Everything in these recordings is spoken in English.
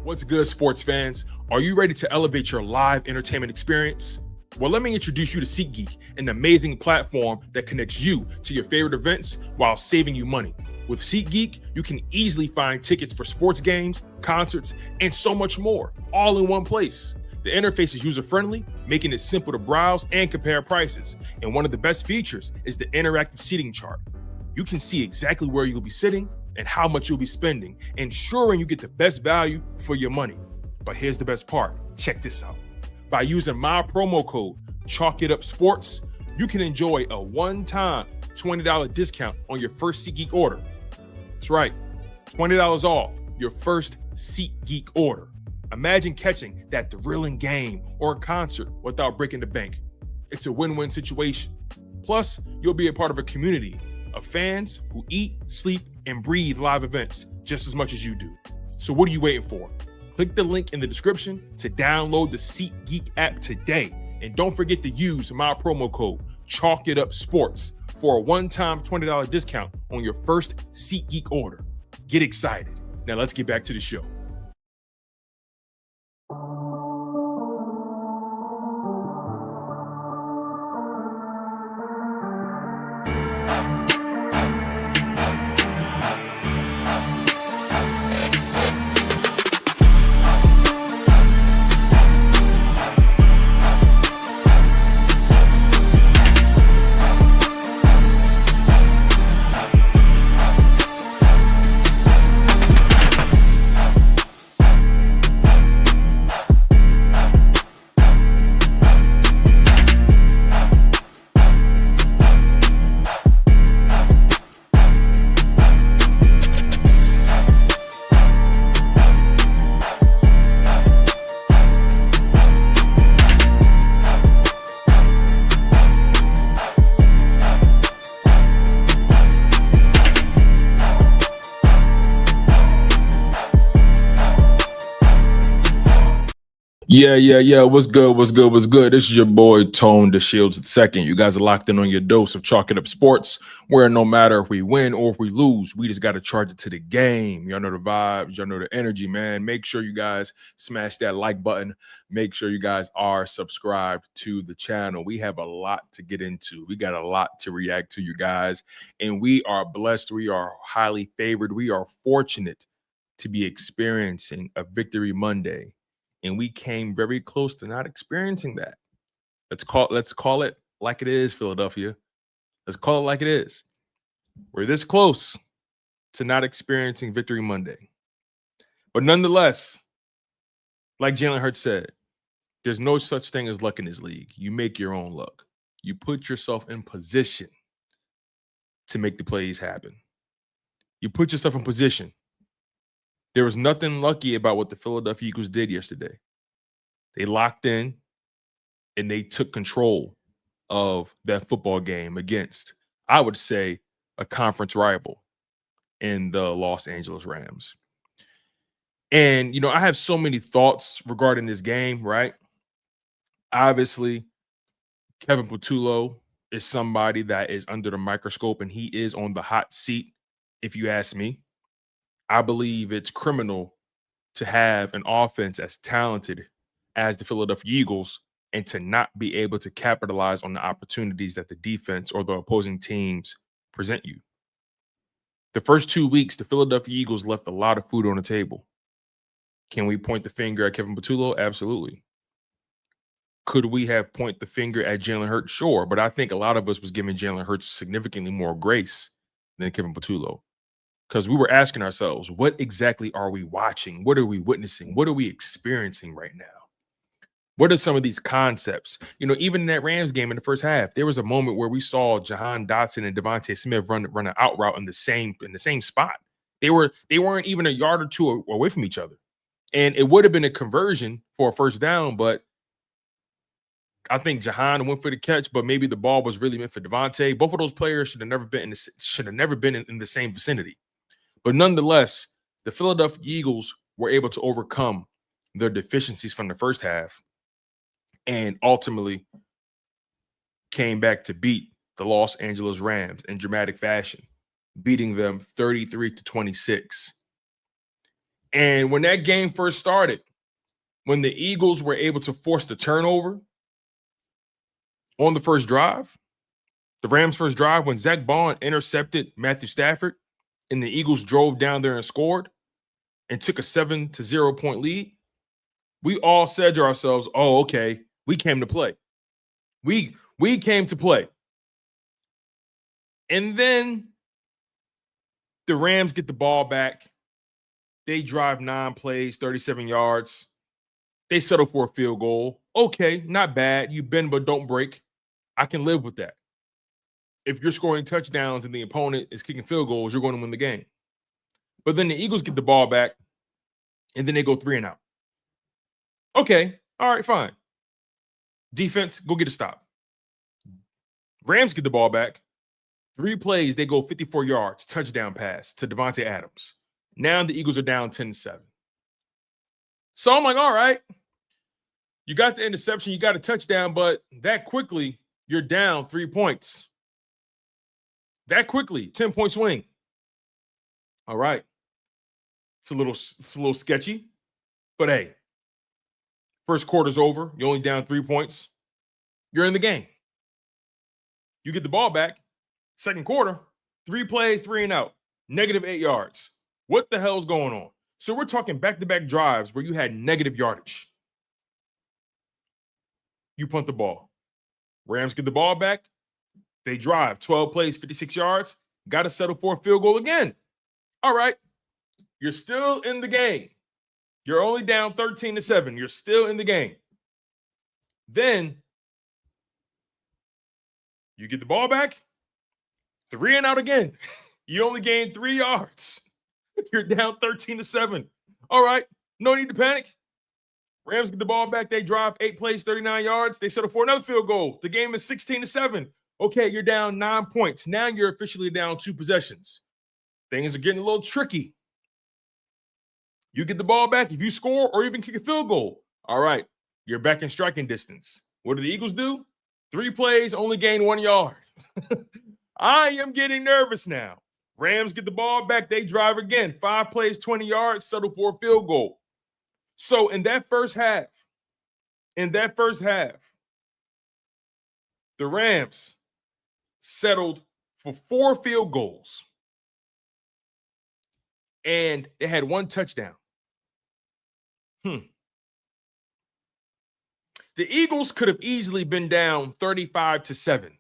What's good, sports fans? Are you ready to elevate your live entertainment experience? Well, let me introduce you to SeatGeek, an amazing platform that connects you to your favorite events while saving you money. With SeatGeek, you can easily find tickets for sports games, concerts, and so much more, all in one place. The interface is user-friendly, making it simple to browse and compare prices. And one of the best features is the interactive seating chart. You can see exactly where you'll be sitting and how much you'll be spending, ensuring you get the best value for your money. But here's the best part. Check this out. By using my promo code, ChalkItUpSports, you can enjoy a one-time $20 discount on your first SeatGeek order. That's right, $20 off your first SeatGeek order. Imagine catching that thrilling game or concert without breaking the bank. It's a win-win situation. Plus, you'll be a part of a community of fans who eat, sleep, and breathe live events just as much as you do. So what are you waiting for? Click the link in the description to download the SeatGeek app today. And don't forget to use my promo code ChalkItUpSports for a one-time $20 discount on your first SeatGeek order. Get excited. Now let's get back to the show. Yeah. What's good? This is your boy, Tone DeShields II. You guys are locked in on your dose of Chalk It Up Sports, where no matter if we win or if we lose, we just got to charge it to the game. Y'all know the vibes. Y'all know the energy, man. Make sure you guys smash that like button. Make sure you guys are subscribed to the channel. We have a lot to get into. We got a lot to react to, you guys. And we are blessed. We are highly favored. We are fortunate to be experiencing a Victory Monday. And we came very close to not experiencing that. Let's call it like it is, Philadelphia. Let's call it like it is. We're this close to not experiencing Victory Monday. But nonetheless, like Jalen Hurts said, there's no such thing as luck in this league. You make your own luck. You put yourself in position to make the plays happen. You put yourself in position. There was nothing lucky about what the Philadelphia Eagles did yesterday. They locked in and they took control of that football game against, I would say, a conference rival in the Los Angeles Rams. And, I have so many thoughts regarding this game, right? Obviously, Kevin Patullo is somebody that is under the microscope, and he is on the hot seat, if you ask me. I believe it's criminal to have an offense as talented as the Philadelphia Eagles and to not be able to capitalize on the opportunities that the defense or the opposing teams present you. The first 2 weeks, the Philadelphia Eagles left a lot of food on the table. Can we point the finger at Kevin Patullo? Absolutely. Could we have point the finger at Jalen Hurts? Sure, but I think a lot of us was giving Jalen Hurts significantly more grace than Kevin Patullo. Because we were asking ourselves, what exactly are we watching? What are we witnessing? What are we experiencing right now? What are some of these concepts? Even in that Rams game in the first half, there was a moment where we saw Jihaad Dotson and DeVonta Smith run an out route in the same spot. They weren't even a yard or two away from each other. And it would have been a conversion for a first down, but I think Jihaad went for the catch, but maybe the ball was really meant for DeVonta. Both of those players should have never been in the same vicinity. But nonetheless, the Philadelphia Eagles were able to overcome their deficiencies from the first half and ultimately came back to beat the Los Angeles Rams in dramatic fashion, beating them 33-26. And when that game first started, when the Eagles were able to force the turnover on the first drive, the Rams' first drive, when Zack Baun intercepted Matthew Stafford and the Eagles drove down there and scored and took a 7-0 point lead, we all said to ourselves, oh, okay, we came to play. We came to play. And then the Rams get the ball back. They drive 9 plays, 37 yards. They settle for a field goal. Okay, not bad. You bend but don't break. I can live with that. If you're scoring touchdowns and the opponent is kicking field goals, you're going to win the game. But then the Eagles get the ball back, and then they go 3 and out. Okay, all right, fine. Defense, go get a stop. Rams get the ball back. 3 plays, they go 54 yards, touchdown pass to Davante Adams. Now the Eagles are down 10-7. So I'm like, all right, you got the interception, you got a touchdown, but that quickly, you're down 3 points. That quickly, 10-point swing. All right. It's a little sketchy, but hey, first quarter's over. You're only down 3 points. You're in the game. You get the ball back. Second quarter, 3 plays, 3 and out, -8 yards. What the hell's going on? So we're talking back-to-back drives where you had negative yardage. You punt the ball. Rams get the ball back. They drive 12 plays, 56 yards. Got to settle for a field goal again. All right. You're still in the game. You're only down 13-7. You're still in the game. Then you get the ball back. 3 and out again. You only gained 3 yards. You're down 13-7. All right. No need to panic. Rams get the ball back. They drive 8 plays, 39 yards. They settle for another field goal. The game is 16-7. Okay, you're down 9 points. Now you're officially down 2 possessions. Things are getting a little tricky. You get the ball back. If you score or even kick a field goal, all right, you're back in striking distance. What do the Eagles do? 3 plays, only gain 1 yard. I am getting nervous now. Rams get the ball back. They drive again. 5 plays, 20 yards, settle for a field goal. So in that first half, the Rams settled for 4 field goals. And they had 1 touchdown. The Eagles could have easily been down 35-7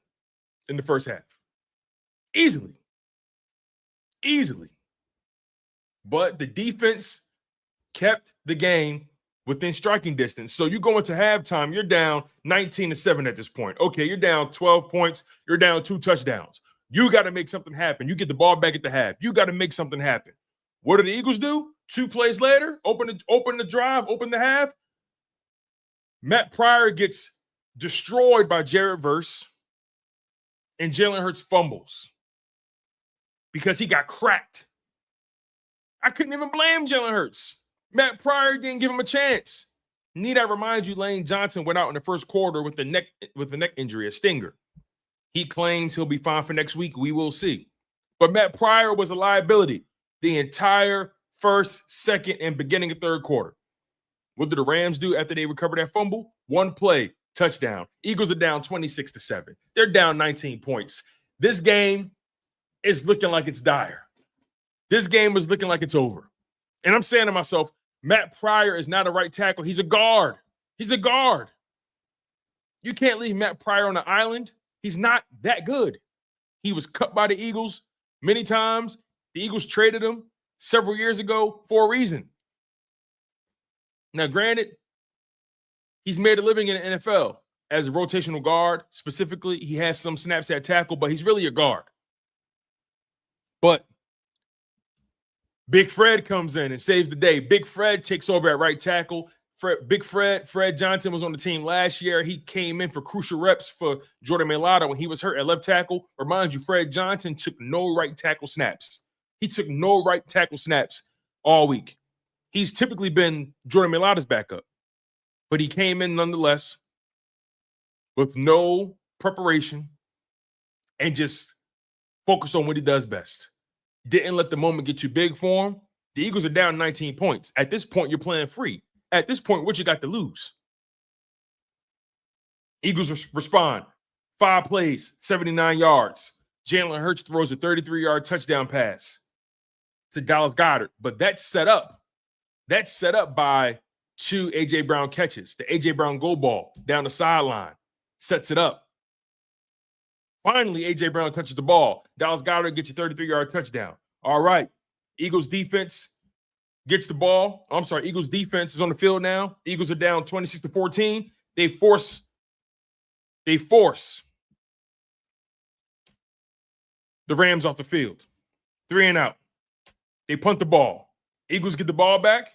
in the first half. Easily. But the defense kept the game within striking distance. So you go into halftime, you're down 19-7 at this point. Okay, you're down 12 points. You're down 2 touchdowns. You got to make something happen. You get the ball back at the half. You got to make something happen. What do the Eagles do? 2 plays later, open the drive, open the half. Matt Pryor gets destroyed by Jared Verse, and Jalen Hurts fumbles because he got cracked. I couldn't even blame Jalen Hurts. Matt Pryor didn't give him a chance. Need I remind you, Lane Johnson went out in the first quarter with a neck injury, a stinger. He claims he'll be fine for next week. We will see. But Matt Pryor was a liability the entire first, second, and beginning of third quarter. What did the Rams do after they recovered that fumble? 1 play, touchdown. Eagles are down 26-7. They're down 19 points. This game is looking like it's dire. This game is looking like it's over. And I'm saying to myself, Matt Pryor is not a right tackle. He's a guard. He's a guard. You can't leave Matt Pryor on the island. He's not that good. He was cut by the Eagles many times. The Eagles traded him several years ago for a reason. Now, granted, he's made a living in the NFL as a rotational guard. Specifically, he has some snaps at tackle, but he's really a guard. But Big Fred comes in and saves the day. Big Fred takes over at right tackle. Fred Johnson was on the team last year. He came in for crucial reps for Jordan Mailata when he was hurt at left tackle. Remind you, Fred Johnson took no right tackle snaps. He took no right tackle snaps all week. He's typically been Jordan Mailata's backup, but he came in nonetheless with no preparation and just focused on what he does best. Didn't let the moment get too big for him. The Eagles are down 19 points. At this point, you're playing free. At this point, what you got to lose? Eagles respond. 5 plays, 79 yards. Jalen Hurts throws a 33-yard touchdown pass to Dallas Goedert. But that's set up. That's set up by 2 A.J. Brown catches. The A.J. Brown goal ball down the sideline sets it up. Finally, A.J. Brown touches the ball. Dallas Goedert gets a 33-yard touchdown. All right. Eagles defense gets the ball. I'm sorry. Eagles defense is on the field now. Eagles are down 26-14. They force the Rams off the field. 3 and out. They punt the ball. Eagles get the ball back.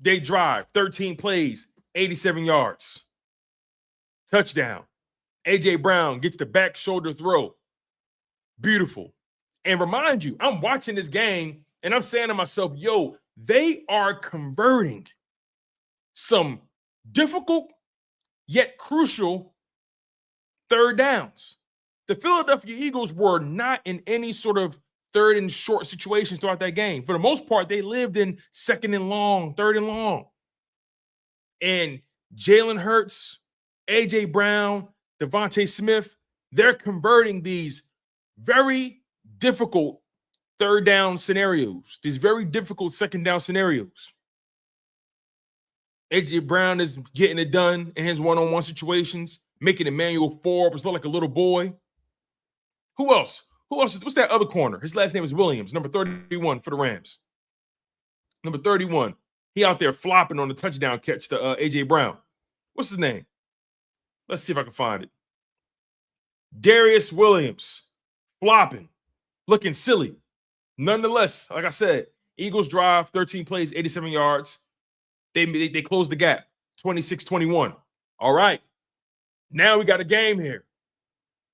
They drive. 13 plays, 87 yards. Touchdown. A.J. Brown gets the back shoulder throw. Beautiful. And remind you, I'm watching this game and I'm saying to myself, yo, they are converting some difficult yet crucial third downs. The Philadelphia Eagles were not in any sort of third and short situations throughout that game. For the most part, they lived in second and long, third and long. And Jalen Hurts, A.J. Brown, DeVonta Smith, they're converting these very difficult third down scenarios, these very difficult second down scenarios. A.J. Brown is getting it done in his one-on-one situations, making Emmanuel Forbes look like a little boy. Who else? What's that other corner? His last name is Williams, number 31 for the Rams. Number 31. He out there flopping on the touchdown catch to A.J. Brown. What's his name? Let's see if I can find it. Darius Williams, flopping, looking silly. Nonetheless, like I said, Eagles drive, 13 plays, 87 yards. They close the gap, 26-21. All right. Now we got a game here.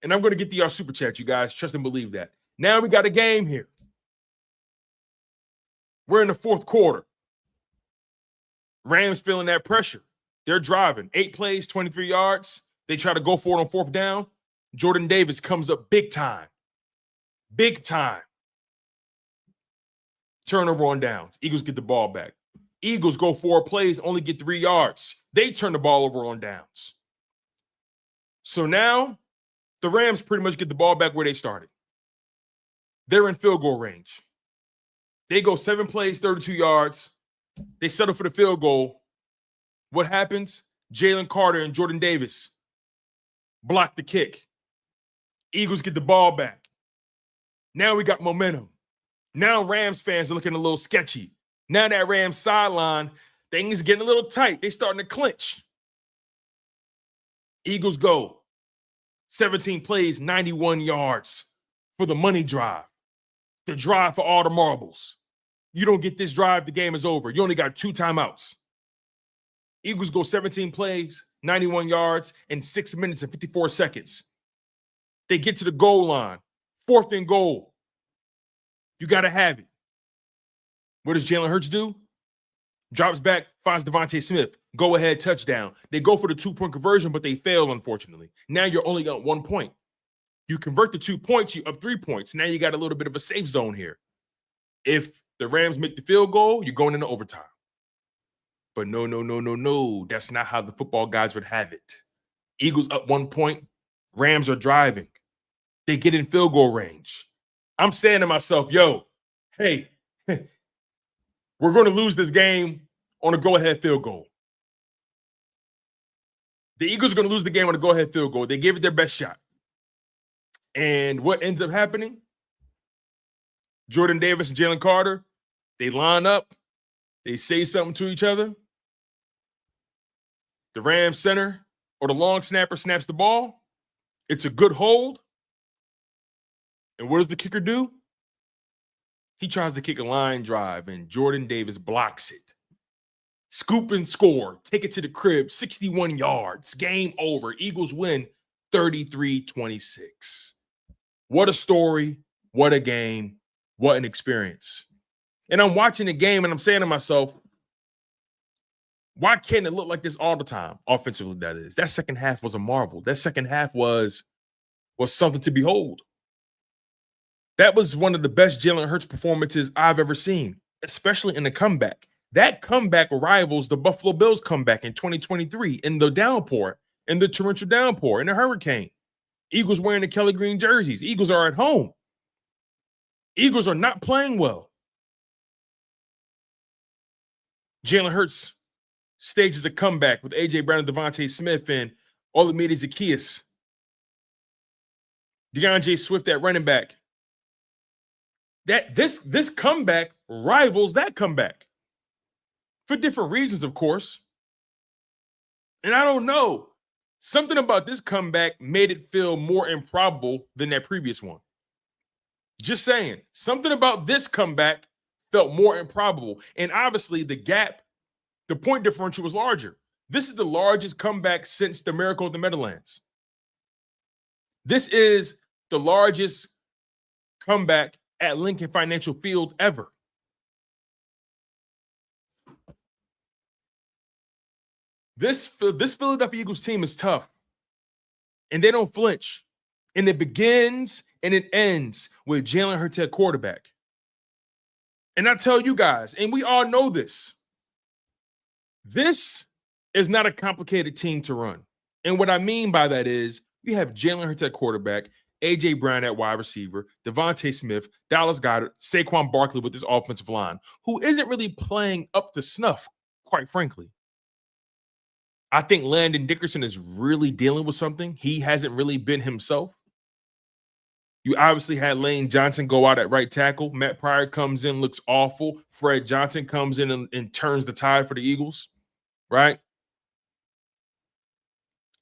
And I'm going to get the super chat, you guys. Trust and believe that. Now we got a game here. We're in the fourth quarter. Rams feeling that pressure. They're driving. 8 plays, 23 yards. They try to go for it on fourth down. Jordan Davis comes up big time. Big time. Turnover on downs. Eagles get the ball back. Eagles go 4 plays, only get 3 yards. They turn the ball over on downs. So now the Rams pretty much get the ball back where they started. They're in field goal range. They go 7 plays, 32 yards. They settle for the field goal. What happens? Jalen Carter and Jordan Davis block the kick. Eagles get the ball back. Now we got momentum. Now Rams fans are looking a little sketchy. Now that Rams sideline, things getting a little tight. They starting to clinch. Eagles go 17 plays, 91 yards for the money drive. The drive for all the marbles. You don't get this drive, the game is over. You only got 2 timeouts. Eagles go 17 plays, 91 yards, in 6 minutes and 54 seconds. They get to the goal line. 4th and goal. You got to have it. What does Jalen Hurts do? Drops back, finds DeVonta Smith. Go ahead, touchdown. They go for the 2-point conversion, but they fail, unfortunately. Now you're only got 1 point. You convert the 2 points, you up 3 points. Now you got a little bit of a safe zone here. If the Rams make the field goal, you're going into overtime. But no. That's not how the football guys would have it. Eagles up 1 point. Rams are driving. They get in field goal range. I'm saying to myself, yo, hey, we're going to lose this game on a go-ahead field goal. The Eagles are going to lose the game on a go-ahead field goal. They gave it their best shot. And what ends up happening? Jordan Davis and Jalen Carter, they line up. They say something to each other. The Rams center or the long snapper snaps the ball. It's a good hold. And what does the kicker do? He tries to kick a line drive, and Jordan Davis blocks it. Scoop and score. Take it to the crib. 61 yards. Game over. Eagles win 33-26. What a story. What a game. What an experience. And I'm watching the game, and I'm saying to myself, why can't it look like this all the time? Offensively, that is. That second half was a marvel. That second half was something to behold. That was one of the best Jalen Hurts performances I've ever seen. especially in the comeback. That comeback rivals the Buffalo Bills comeback in 2023 in the downpour, in the torrential downpour, in the hurricane. Eagles wearing the Kelly Green jerseys. Eagles are at home. Eagles are not playing well. Jalen Hurts stages a comeback with A.J. Brown and DeVonta Smith and Olamide Zaccheaus. DeAndre Swift at running back. This comeback rivals that comeback. For different reasons, of course. And I don't know. Something about this comeback made it feel more improbable than that previous one. Just saying. Something about this comeback felt more improbable. And obviously, the gap, the point differential was larger. This is the largest comeback since the Miracle of the Meadowlands. This is the largest comeback at Lincoln Financial Field ever. This Philadelphia Eagles team is tough, and they don't flinch. And it begins and it ends with Jalen Hurts at quarterback. And I tell you guys, and we all know this, this is not a complicated team to run. And what I mean by that is you have Jalen Hurts at quarterback, A.J. Brown at wide receiver, DeVonta Smith, Dallas Goedert, Saquon Barkley with this offensive line, who isn't really playing up to snuff, quite frankly. I think Landon Dickerson is really dealing with something. He hasn't really been himself. You obviously had Lane Johnson go out at right tackle. Matt Pryor comes in, looks awful. Fred Johnson comes in and turns the tide for the Eagles, right?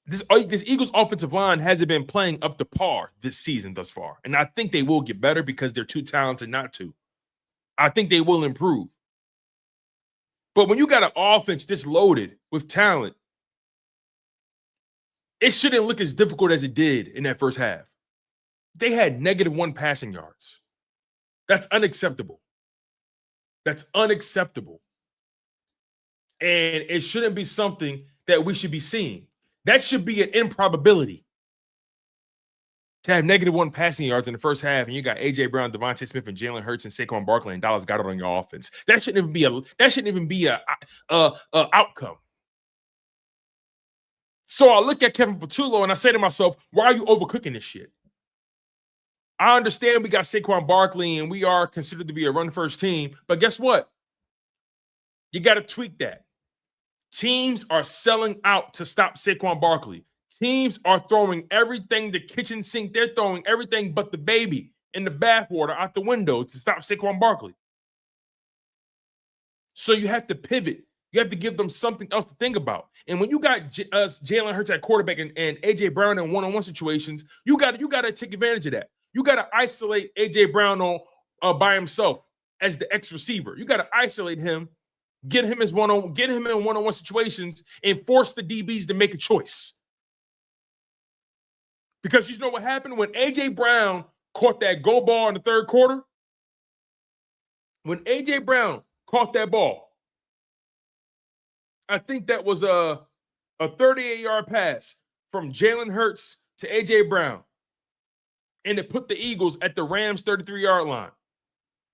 This Eagles offensive line hasn't been playing up to par this season thus far. And I think they will get better because they're too talented not to. I think they will improve. But when you got an offense this loaded with talent, it shouldn't look as difficult as it did in that first half. They had -1 passing yards. That's unacceptable. That's unacceptable. And it shouldn't be something that we should be seeing. That should be an improbability. To have -1 passing yards in the first half, and you got A.J. Brown, DeVonta Smith, and Jalen Hurts, and Saquon Barkley, and Dallas Goedert on your offense. That shouldn't even be a outcome. So I look at Kevin Patullo and I say to myself, why are you overcooking this shit? I understand we got Saquon Barkley and we are considered to be a run-first team, but guess what? You got to tweak that. Teams are selling out to stop Saquon Barkley. Teams are throwing everything, the kitchen sink, they're throwing everything but the baby in the bathwater out the window to stop Saquon Barkley. So you have to pivot. You have to give them something else to think about. And when you got Jalen Hurts at quarterback and A.J. Brown in one-on-one situations, you got to take advantage of that. You got to isolate A.J. Brown by himself as the X receiver. You got to isolate him, get him in one-on-one situations, and force the DBs to make a choice. Because you know what happened when A.J. Brown caught that go ball in the third quarter? When A.J. Brown caught that ball, I think that was a 38-yard pass from Jalen Hurts to A.J. Brown. And it put the Eagles at the Rams' 33-yard line.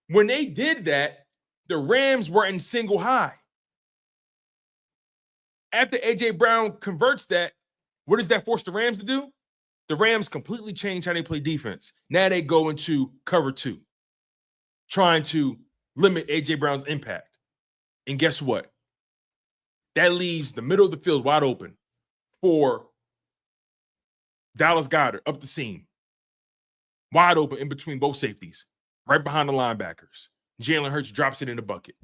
When they did that, the Rams were in single high. After A.J. Brown converts that, what does that force the Rams to do? The Rams completely change how they play defense. Now they go into cover 2, trying to limit A.J. Brown's impact. And guess what? That leaves the middle of the field wide open for Dallas Goedert up the seam. Wide open in between both safeties, right behind the linebackers. Jalen Hurts drops it in the bucket.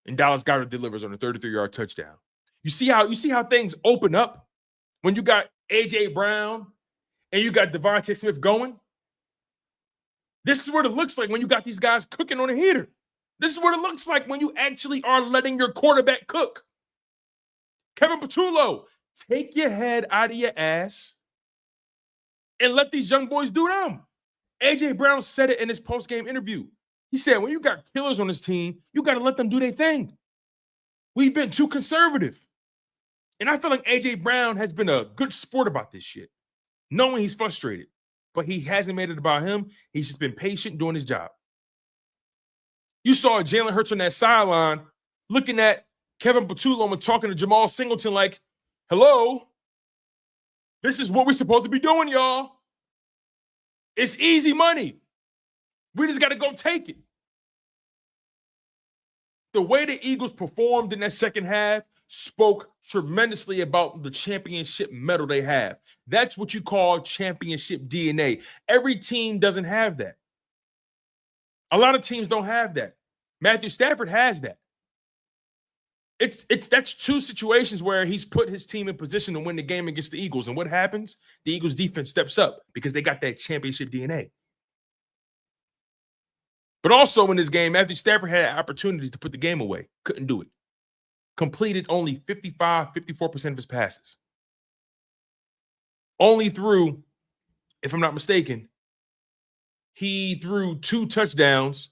And Dallas Goedert delivers on a 33-yard touchdown. You see how things open up when you got A.J. Brown and you got DeVonta Smith going? This is what it looks like when you got these guys cooking on a heater. This is what it looks like when you actually are letting your quarterback cook. Kevin Patullo, take your head out of your ass and let these young boys do them. A.J. Brown said it in his post-game interview. He said, when you got killers on this team, you got to let them do their thing. We've been too conservative. And I feel like A.J. Brown has been a good sport about this shit, knowing he's frustrated. But he hasn't made it about him. He's just been patient doing his job. You saw Jalen Hurts on that sideline looking at Kevin Patullo and talking to Jamal Singleton like, hello, this is what we're supposed to be doing, y'all. It's easy money. We just got to go take it. The way the Eagles performed in that second half spoke tremendously about the championship medal they have. That's what you call championship DNA. Every team doesn't have that. A lot of teams don't have that. Matthew Stafford has that. That's two situations where he's put his team in position to win the game against the Eagles. And what happens? The Eagles defense steps up because they got that championship DNA. But also in this game, Matthew Stafford had opportunities to put the game away. Couldn't do it. Completed only 54% of his passes. Only threw, if I'm not mistaken, he threw 2 touchdowns,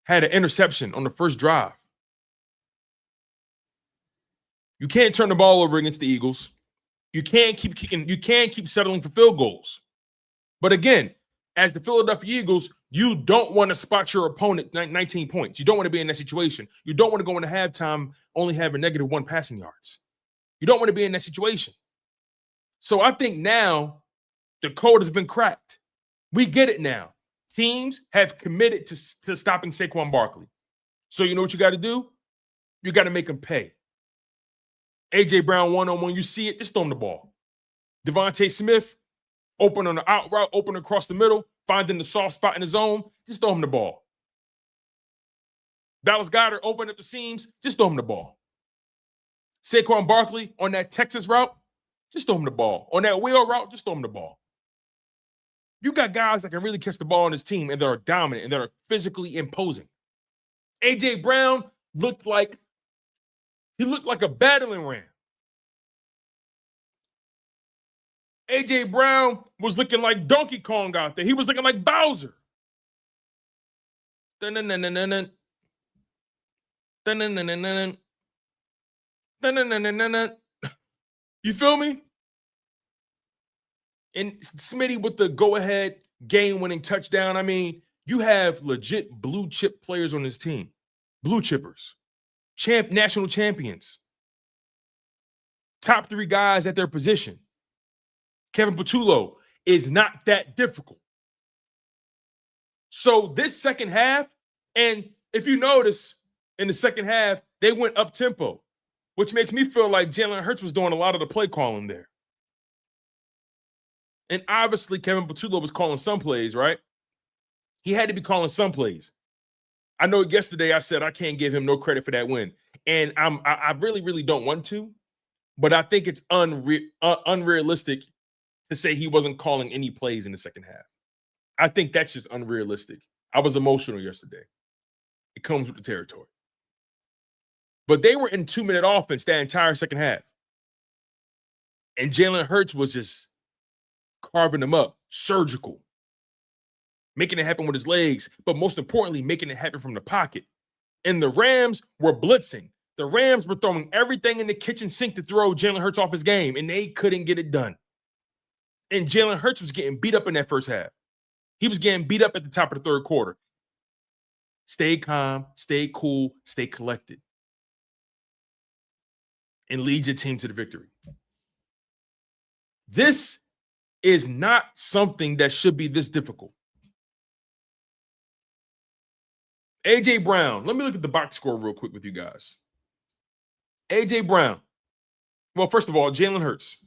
had an interception on the first drive. You can't turn the ball over against the Eagles. You can't keep kicking. You can't keep settling for field goals. But again, as the Philadelphia Eagles, you don't want to spot your opponent 19 points. You don't want to be in that situation. You don't want to go into halftime only having -1 passing yards. You don't want to be in that situation. So I think now the code has been cracked. We get it now. Teams have committed to stopping Saquon Barkley. So you know what you got to do? You got to make them pay. A.J. Brown one-on-one, you see it, just throw him the ball. DeVonta Smith, open on the out route, open across the middle, finding the soft spot in the zone, just throw him the ball. Dallas Goedert, open up the seams, just throw him the ball. Saquon Barkley on that Texas route, just throw him the ball. On that wheel route, just throw him the ball. You got guys that can really catch the ball on this team and that are dominant and that are physically imposing. A.J. Brown looked like a battling ram. A.J. Brown was looking like Donkey Kong out there. He was looking like Bowser. You feel me? And Smitty with the go-ahead game-winning touchdown. I mean, you have legit blue-chip players on this team. Blue chippers. National champions. Top 3 guys at their position. Kevin Patullo is not that difficult. So this second half, and if you notice in the second half, they went up tempo, which makes me feel like Jalen Hurts was doing a lot of the play calling there. And obviously Kevin Patullo was calling some plays, right? He had to be calling some plays. I know yesterday I said I can't give him no credit for that win. And I really, really don't want to, but I think it's unrealistic to say he wasn't calling any plays in the second half. I think that's just unrealistic. I was emotional yesterday. It comes with the territory. But they were in 2-minute offense that entire second half. And Jalen Hurts was just carving them up, surgical, making it happen with his legs, but most importantly, making it happen from the pocket. And the Rams were blitzing. The Rams were throwing everything in the kitchen sink to throw Jalen Hurts off his game, and they couldn't get it done. And Jalen Hurts was getting beat up in that first half. He was getting beat up at the top of the third quarter. Stay calm, stay cool, stay collected, and lead your team to the victory. This is not something that should be this difficult. A.J. Brown, let me look at the box score real quick with you guys. A.J. Brown. Well, first of all, Jalen Hurts.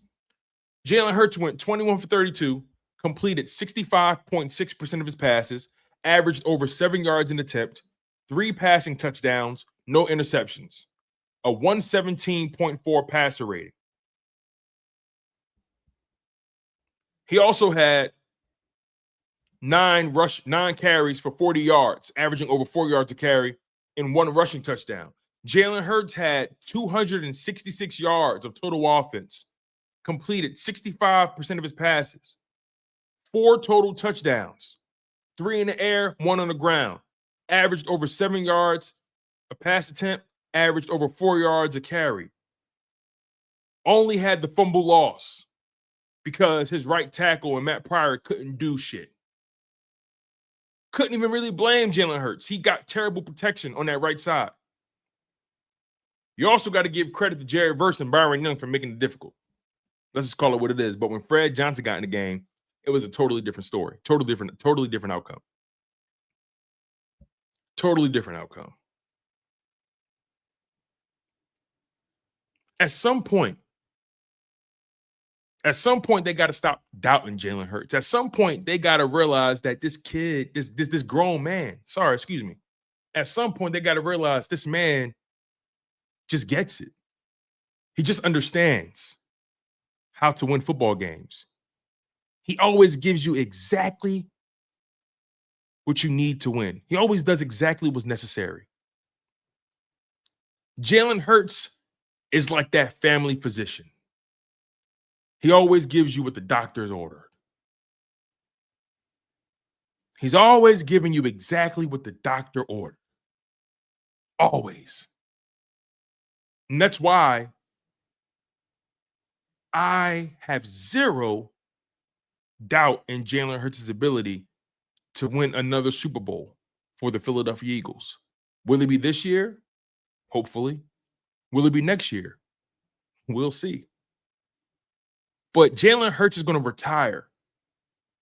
Jalen Hurts went 21 for 32, completed 65.6% of his passes, averaged over 7 yards an attempt, 3 passing touchdowns, no interceptions, a 117.4 passer rating. He also had 9 carries for 40 yards, averaging over 4 yards a carry, and 1 rushing touchdown. Jalen Hurts had 266 yards of total offense, completed 65% of his passes, 4 total touchdowns, 3 in the air, 1 on the ground, averaged over 7 yards a pass attempt, averaged over 4 yards a carry. Only had the fumble loss because his right tackle and Matt Pryor couldn't do shit. Couldn't even really blame Jalen Hurts. He got terrible protection on that right side. You also got to give credit to Jared Verse and Byron Young for making it difficult. Let's just call it what it is. But when Fred Johnson got in the game, it was a totally different story. Totally different outcome. Totally different outcome. At some point, they got to stop doubting Jalen Hurts. At some point, they got to realize that this kid, this grown man, at some point, they got to realize this man just gets it. He just understands how to win football games. He always gives you exactly what you need to win. He always does exactly what's necessary. Jalen Hurts is like that family physician. He always gives you what the doctor's ordered. He's always giving you exactly what the doctor ordered. Always. And that's why I have zero doubt in Jalen Hurts' ability to win another Super Bowl for the Philadelphia Eagles. Will it be this year? Hopefully. Will it be next year? We'll see. But Jalen Hurts is going to retire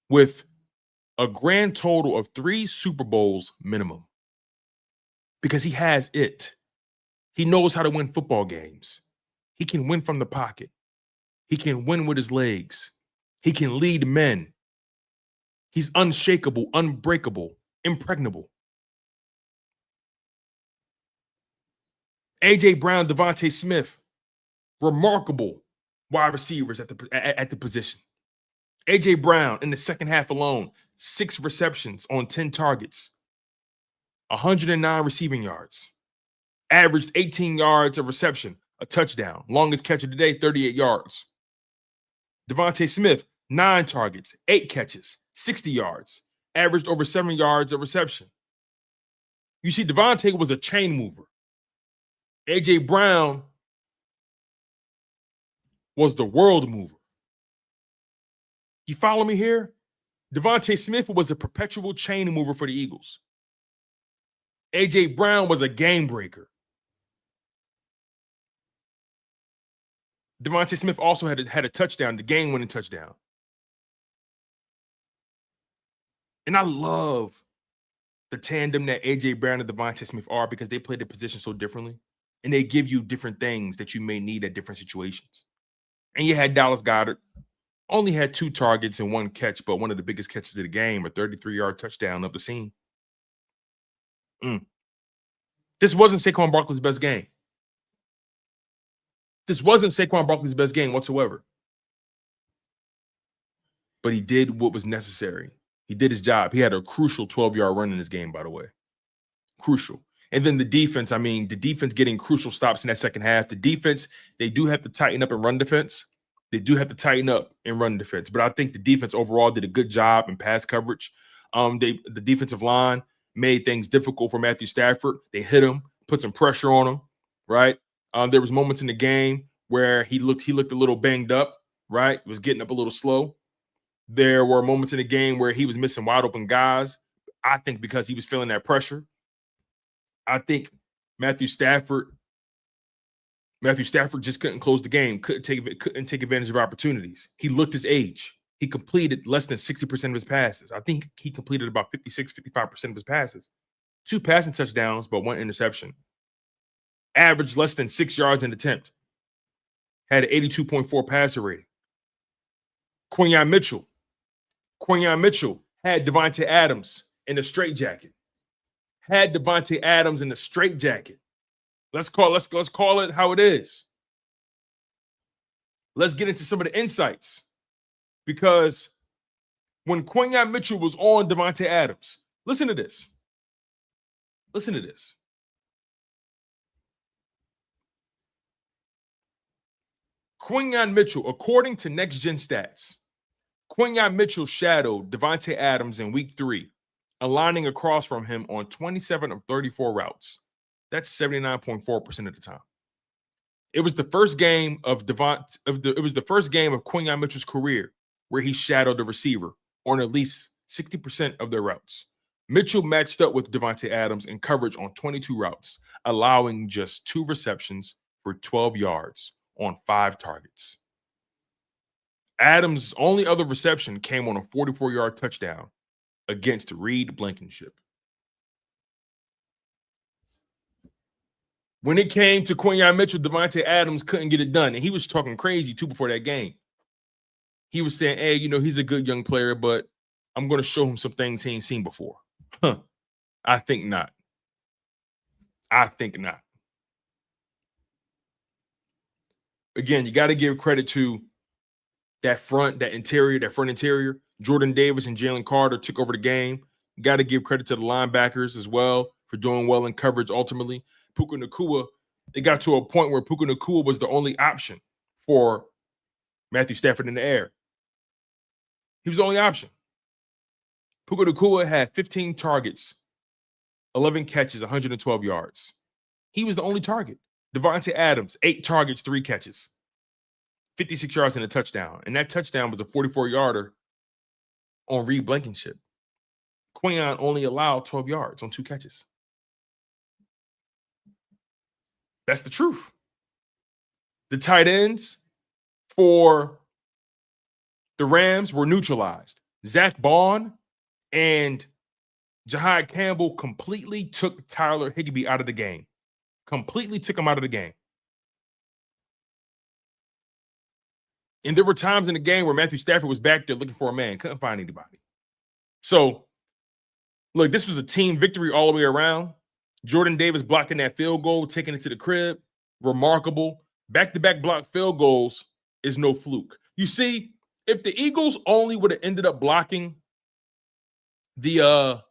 with a grand total of 3 Super Bowls minimum because he has it. He knows how to win football games. He can win from the pocket. He can win with his legs. He can lead men. He's unshakable, unbreakable, impregnable. A.J. Brown, DeVonta Smith, remarkable wide receivers at the position. A.J. Brown in the second half alone, 6 receptions on 10 targets, 109 receiving yards, averaged 18 yards of reception, a touchdown. Longest catch of the day, 38 yards. DeVonta Smith, 9 targets, 8 catches, 60 yards, averaged over 7 yards of reception. You see, DeVonta was a chain mover. A.J. Brown was the world mover. You follow me here? DeVonta Smith was a perpetual chain mover for the Eagles. A.J. Brown was a game breaker. DeVonta Smith also had a touchdown, the game-winning touchdown. And I love the tandem that A.J. Brown and DeVonta Smith are because they play the position so differently. And they give you different things that you may need at different situations. And you had Dallas Goedert, only had 2 targets and 1 catch, but one of the biggest catches of the game, a 33-yard touchdown up the seam. This wasn't Saquon Barkley's best game. This wasn't Saquon Barkley's best game whatsoever. But he did what was necessary. He did his job. He had a crucial 12-yard run in this game, by the way. Crucial. And then the defense, the defense getting crucial stops in that second half. The defense, they do have to tighten up in run defense. But I think the defense overall did a good job in pass coverage. The defensive line made things difficult for Matthew Stafford. They hit him, put some pressure on him, right? There was moments in the game where he looked a little banged up, right? Was getting up a little slow. There were moments in the game where he was missing wide open guys, I think because he was feeling that pressure. I think Matthew Stafford just couldn't close the game, couldn't take advantage of opportunities. He looked his age. He completed less than 60% of his passes. I think he completed about 55% of his passes. 2 passing touchdowns, but 1 interception. Averaged less than 6 yards an attempt. Had an 82.4 passer rating. Quinyon Mitchell had Davante Adams in a straitjacket. Let's call it how it is. Let's get into some of the insights. Because when Quinyon Mitchell was on Davante Adams, listen to this. Quinyon Mitchell, according to Next Gen Stats, Quinyon Mitchell shadowed Davante Adams in week 3, aligning across from him on 27 of 34 routes. That's 79.4% of the time. It was the first game of Quinyon Mitchell's career where he shadowed the receiver on at least 60% of their routes. Mitchell matched up with Davante Adams in coverage on 22 routes, allowing just 2 receptions for 12 yards on 5 targets. Adams' only other reception came on a 44-yard touchdown against Reed Blankenship. When it came to Quinyon Mitchell, Davante Adams couldn't get it done. And he was talking crazy, too, before that game. He was saying, hey, he's a good young player, but I'm going to show him some things he ain't seen before. I think not. Again, you got to give credit to that front interior. Jordan Davis and Jalen Carter took over the game. You got to give credit to the linebackers as well for doing well in coverage ultimately. Puka Nacua, it got to a point where Puka Nacua was the only option for Matthew Stafford in the air. He was the only option. Puka Nacua had 15 targets, 11 catches, 112 yards. He was the only target. Davante Adams, 8 targets, 3 catches, 56 yards and a touchdown. And that touchdown was a 44-yarder on Reed Blankenship. Quinyon only allowed 12 yards on 2 catches. That's the truth. The tight ends for the Rams were neutralized. Zack Baun and Jihaad Campbell completely took Tyler Higbee out of the game. Completely took him out of the game. And there were times in the game where Matthew Stafford was back there looking for a man. Couldn't find anybody. So, look, this was a team victory all the way around. Jordan Davis blocking that field goal, taking it to the crib. Remarkable. Back-to-back block field goals is no fluke. You see, if the Eagles only would have ended up blocking the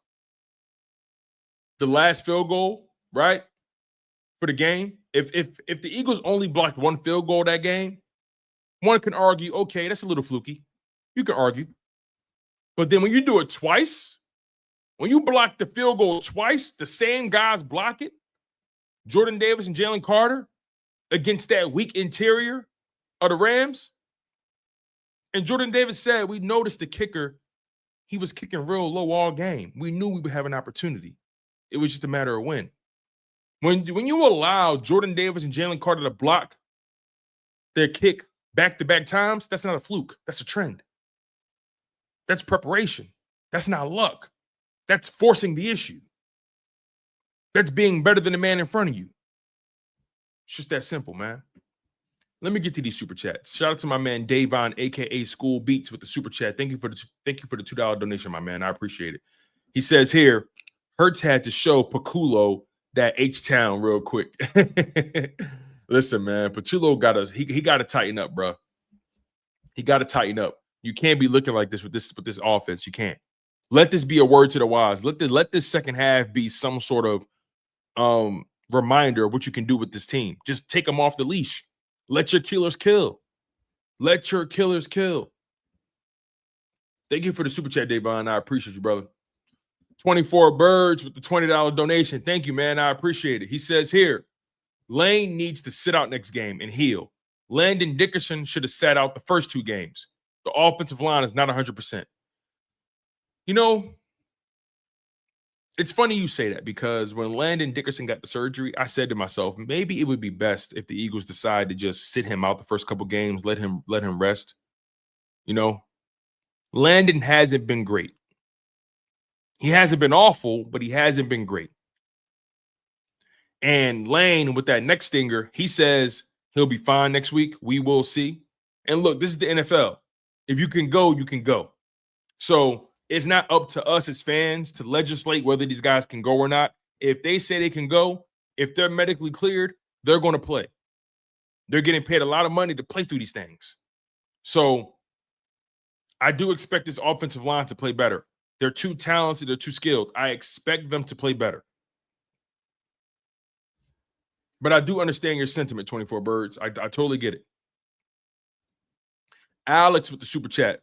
last field goal, right, for the game, if the Eagles only blocked 1 field goal that game, one can argue, okay, that's a little fluky. You can argue. But then when you do it twice, when you block the field goal twice, the same guys block it, Jordan Davis and Jalen Carter, against that weak interior of the Rams. And Jordan Davis said, we noticed the kicker, he was kicking real low all game. We knew we would have an opportunity. It was just a matter of when. When you allow Jordan Davis and Jalen Carter to block their kick back-to-back times, that's not a fluke. That's a trend. That's preparation. That's not luck. That's forcing the issue. That's being better than the man in front of you. It's just that simple, man. Let me get to these super chats. Shout out to my man Davon, aka School Beats, with the super chat. Thank you for the $2 donation, my man. I appreciate it. He says here, Hurts had to show Paculo that H-Town real quick. Listen, man, Paculo gotta tighten up, bro. He gotta tighten up. You can't be looking like this with this offense. You can't. Let this be a word to the wise. Let this second half be some sort of reminder of what you can do with this team. Just take them off the leash. Let your killers kill. Let your killers kill. Thank you for the super chat, Davon. I appreciate you, brother. 24 Birds with the $20 donation. Thank you, man. I appreciate it. He says here, Lane needs to sit out next game and heal. Landon Dickerson should have sat out the first 2 games. The offensive line is not 100%. You know, it's funny you say that because when Landon Dickerson got the surgery, I said to myself, maybe it would be best if the Eagles decide to just sit him out the first couple games, let him rest. You know, Landon hasn't been great. He hasn't been awful, but he hasn't been great. And Lane, with that neck stinger, he says he'll be fine next week. We will see. And look, this is the NFL. If you can go, you can go. So it's not up to us as fans to legislate whether these guys can go or not. If they say they can go, if they're medically cleared, they're going to play. They're getting paid a lot of money to play through these things. So I do expect this offensive line to play better. They're too talented. They're too skilled. I expect them to play better. But I do understand your sentiment, 24 Birds. I totally get it. Alex with the super chat.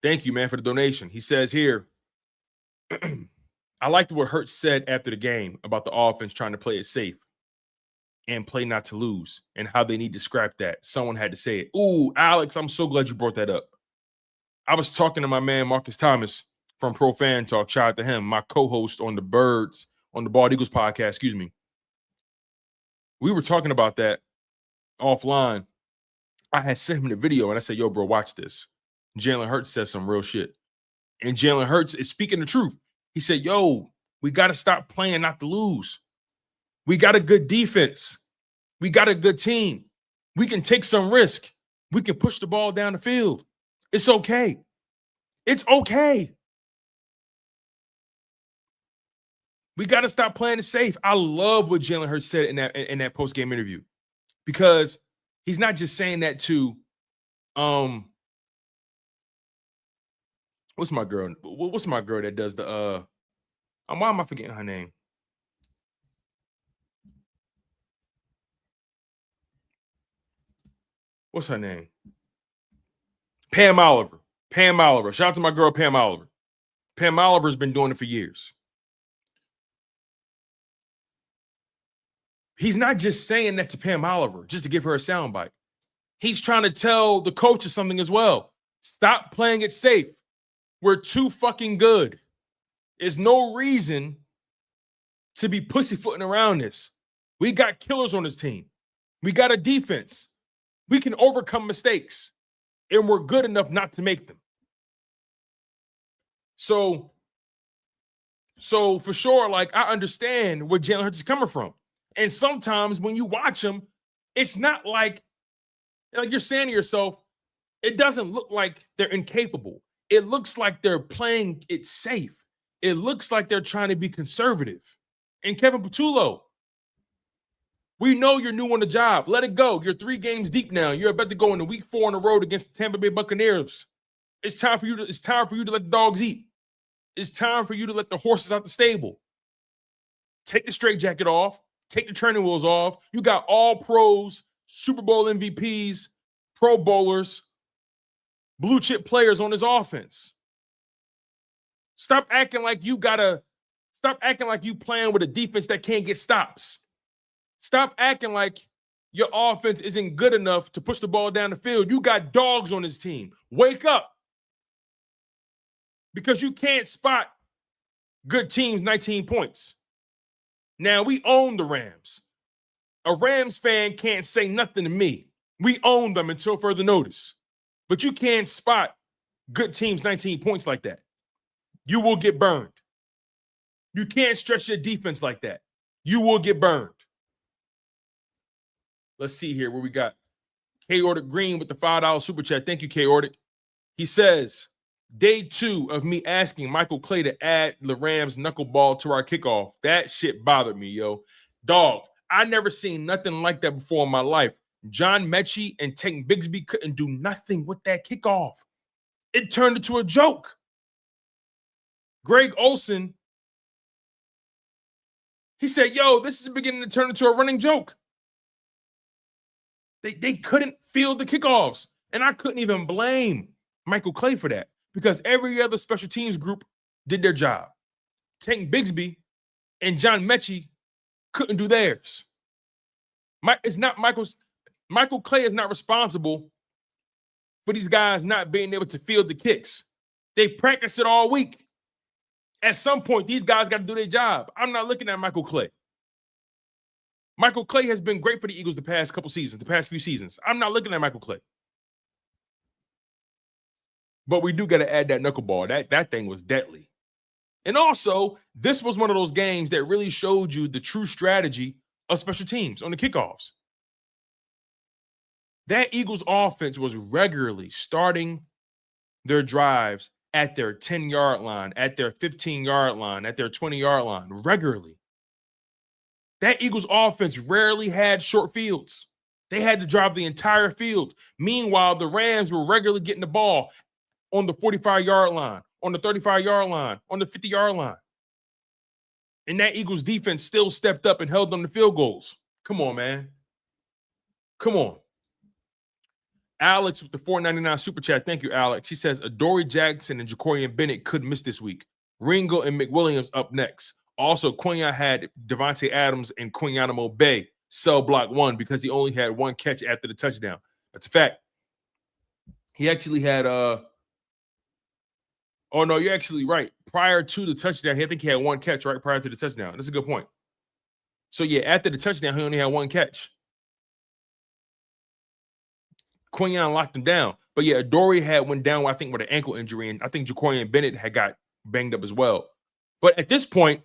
Thank you, man, for the donation. He says here, I liked what Hurts said after the game about the offense trying to play it safe and play not to lose and how they need to scrap that. Someone had to say it. Ooh, Alex, I'm so glad you brought that up. I was talking to my man, Marcus Thomas, from Pro Fan Talk. Shout out to him, my co-host on the Bald Eagles podcast, excuse me. We were talking about that offline. I had sent him the video and I said, yo, bro, watch this. Jalen Hurts says some real shit. And Jalen Hurts is speaking the truth. He said, yo, we got to stop playing not to lose. We got a good defense. We got a good team. We can take some risk. We can push the ball down the field. It's okay. It's okay. We got to stop playing it safe. I love what Jalen Hurts said in that post-game interview, because he's not just saying that to what's my girl that does the why am I forgetting her name? What's her name? Pam Oliver. Shout out to my girl Pam Oliver. Pam Oliver's been doing it for years. He's not just saying that to Pam Oliver just to give her a soundbite. He's trying to tell the coaches something as well. Stop playing it safe. We're too fucking good. There's no reason to be pussyfooting around this. We got killers on this team. We got a defense. We can overcome mistakes, and we're good enough not to make them. So for sure, like, I understand where Jalen Hurts is coming from. And sometimes when you watch him, it's not like you're saying to yourself, it doesn't look like they're incapable. It looks like they're playing it safe. It looks like they're trying to be conservative. And Kevin Patullo, we know you're new on the job. Let it go. You're 3 games deep now. You're about to go into week 4 on the road against the Tampa Bay Buccaneers. It's time for you to let the dogs eat. It's time for you to let the horses out the stable. Take the straitjacket off. Take the training wheels off. You got all pros, Super Bowl MVPs, Pro Bowlers, blue chip players on this offense. Stop acting like you playing with a defense that can't get stops. Stop acting like your offense isn't good enough to push the ball down the field. You got dogs on this team. Wake up. Because you can't spot good teams 19 points. Now, we own the Rams. A Rams fan can't say nothing to me. We own them until further notice. But you can't spot good teams 19 points like that. You will get burned. You can't stretch your defense like that. You will get burned. Let's see here where we got K. Ordick Green with the $5 super chat. Thank you, K. Ordick. He says, day 2 of me asking Michael Clay to add the Rams knuckleball to our kickoff. That shit bothered me, yo. Dog, I never seen nothing like that before in my life. John Mechie and Tank Bigsby couldn't do nothing with that kickoff. It turned into a joke. Greg Olson, he said, yo, this is beginning to turn into a running joke. They couldn't field the kickoffs. And I couldn't even blame Michael Clay for that, because every other special teams group did their job. Tank Bigsby and John Mechie couldn't do theirs. Michael Clay is not responsible for these guys not being able to field the kicks. They practice it all week. At some point, these guys got to do their job. I'm not looking at Michael Clay. Michael Clay has been great for the Eagles the past few seasons. I'm not looking at Michael Clay. But we do got to add that knuckleball. That thing was deadly. And also, this was one of those games that really showed you the true strategy of special teams on the kickoffs. That Eagles offense was regularly starting their drives at their 10-yard line, at their 15-yard line, at their 20-yard line, regularly. That Eagles offense rarely had short fields. They had to drive the entire field. Meanwhile, the Rams were regularly getting the ball on the 45-yard line, on the 35-yard line, on the 50-yard line. And that Eagles defense still stepped up and held them to field goals. Come on, man. Come on. Alex with the $4.99 super chat. Thank you, Alex. She says, Adoree Jackson and Jacorian Bennett could miss this week. Ringo and McWilliams up next. Also, Quinyon had Devontae Adams and Quinyon Bay cell block 1 because he only had 1 catch after the touchdown. That's a fact. He actually had Oh, no, you're actually right. Prior to the touchdown, I think he had one catch, right? Prior to the touchdown. That's a good point. So, yeah, after the touchdown, he only had one catch. Quinyon locked him down. But, yeah, Adoree had went down, I think, with an ankle injury, and I think Jaquarian Bennett had got banged up as well. But at this point,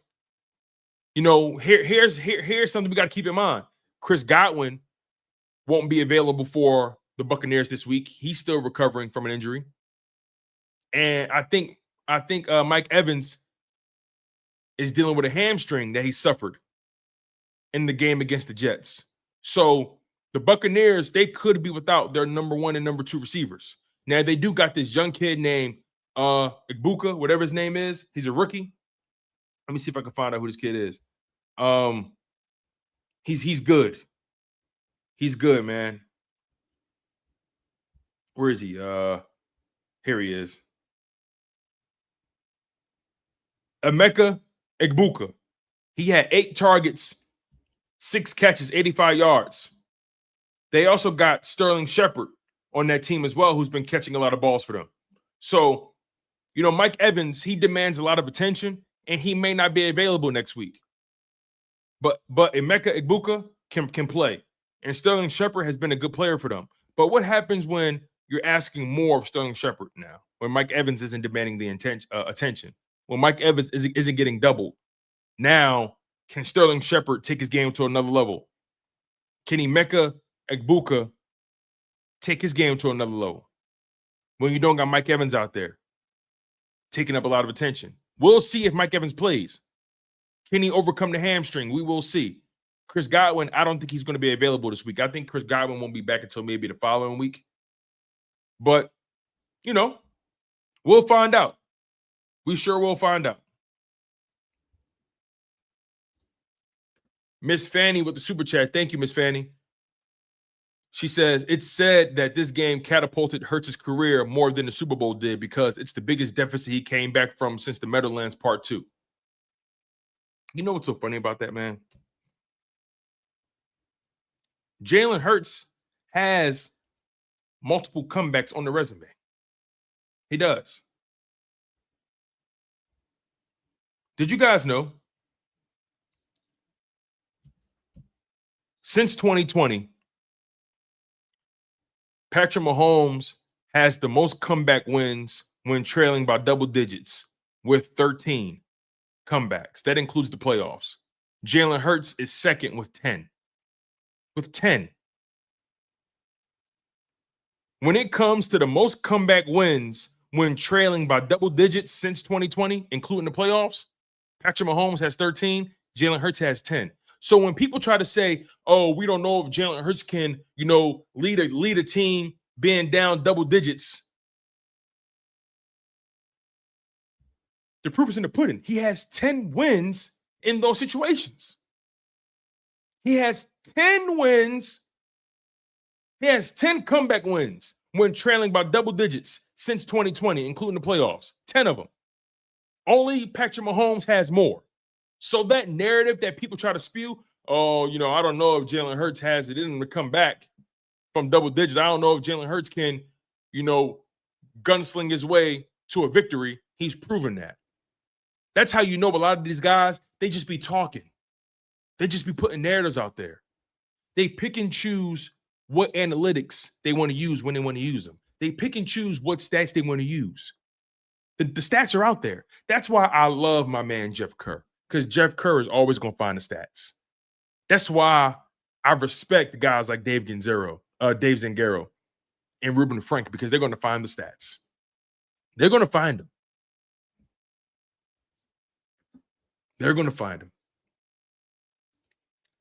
you know, here's something we got to keep in mind. Chris Godwin won't be available for the Buccaneers this week. He's still recovering from an injury. And I think Mike Evans is dealing with a hamstring that he suffered in the game against the Jets. So the Buccaneers, they could be without their number 1 and number 2 receivers. Now they do got this young kid named Igbuka, whatever his name is. He's a rookie. Let me see if I can find out who this kid is. He's good. He's good, man. Where is he? Here he is. Emeka Egbuka. He had 8 targets, 6 catches, 85 yards. They also got Sterling Shepard on that team as well, who's been catching a lot of balls for them. So, you know, Mike Evans, he demands a lot of attention, and he may not be available next week. But Emeka Egbuka can play, and Sterling Shepard has been a good player for them. But what happens when you're asking more of Sterling Shepard now, when Mike Evans isn't demanding the attention? When Mike Evans isn't getting doubled? Now, can Sterling Shepard take his game to another level? Can Emeka Egbuka take his game to another level when you don't got Mike Evans out there taking up a lot of attention? We'll see if Mike Evans plays. Can he overcome the hamstring? We will see. Chris Godwin, I don't think he's going to be available this week. I think Chris Godwin won't be back until maybe the following week. But, you know, we'll find out. We sure will find out. Miss Fanny with the super chat. Thank you, Miss Fanny. She says, it's said that this game catapulted Hurts' career more than the Super Bowl did because it's the biggest deficit he came back from since the Meadowlands Part 2. You know what's so funny about that, man? Jalen Hurts has multiple comebacks on the resume. He does. Did you guys know? Since 2020, Patrick Mahomes has the most comeback wins when trailing by double digits with 13 comebacks. That includes the playoffs. Jalen Hurts is second with 10. With 10. When it comes to the most comeback wins when trailing by double digits since 2020, including the playoffs, Patrick Mahomes has 13. Jalen Hurts has 10. So when people try to say, oh, we don't know if Jalen Hurts can, you know, lead a team being down double digits, the proof is in the pudding. He has 10 wins in those situations. He has 10 wins. He has 10 comeback wins when trailing by double digits since 2020, including the playoffs. 10 of them. Only Patrick Mahomes has more. So that narrative that people try to spew, oh, you know, I don't know if Jalen Hurts has it in him to come back from double digits. I don't know if Jalen Hurts can, you know, gunsling his way to a victory. He's proven that. That's how you know a lot of these guys, they just be talking. They just be putting narratives out there. They pick and choose what analytics they want to use when they want to use them. They pick and choose what stats they want to use. The stats are out there. That's why I love my man Jeff Kerr, because Jeff Kerr is always going to find the stats. That's why I respect guys like Dave Zangaro, and Ruben Frank, because they're going to find the stats. They're going to find them. They're going to find them.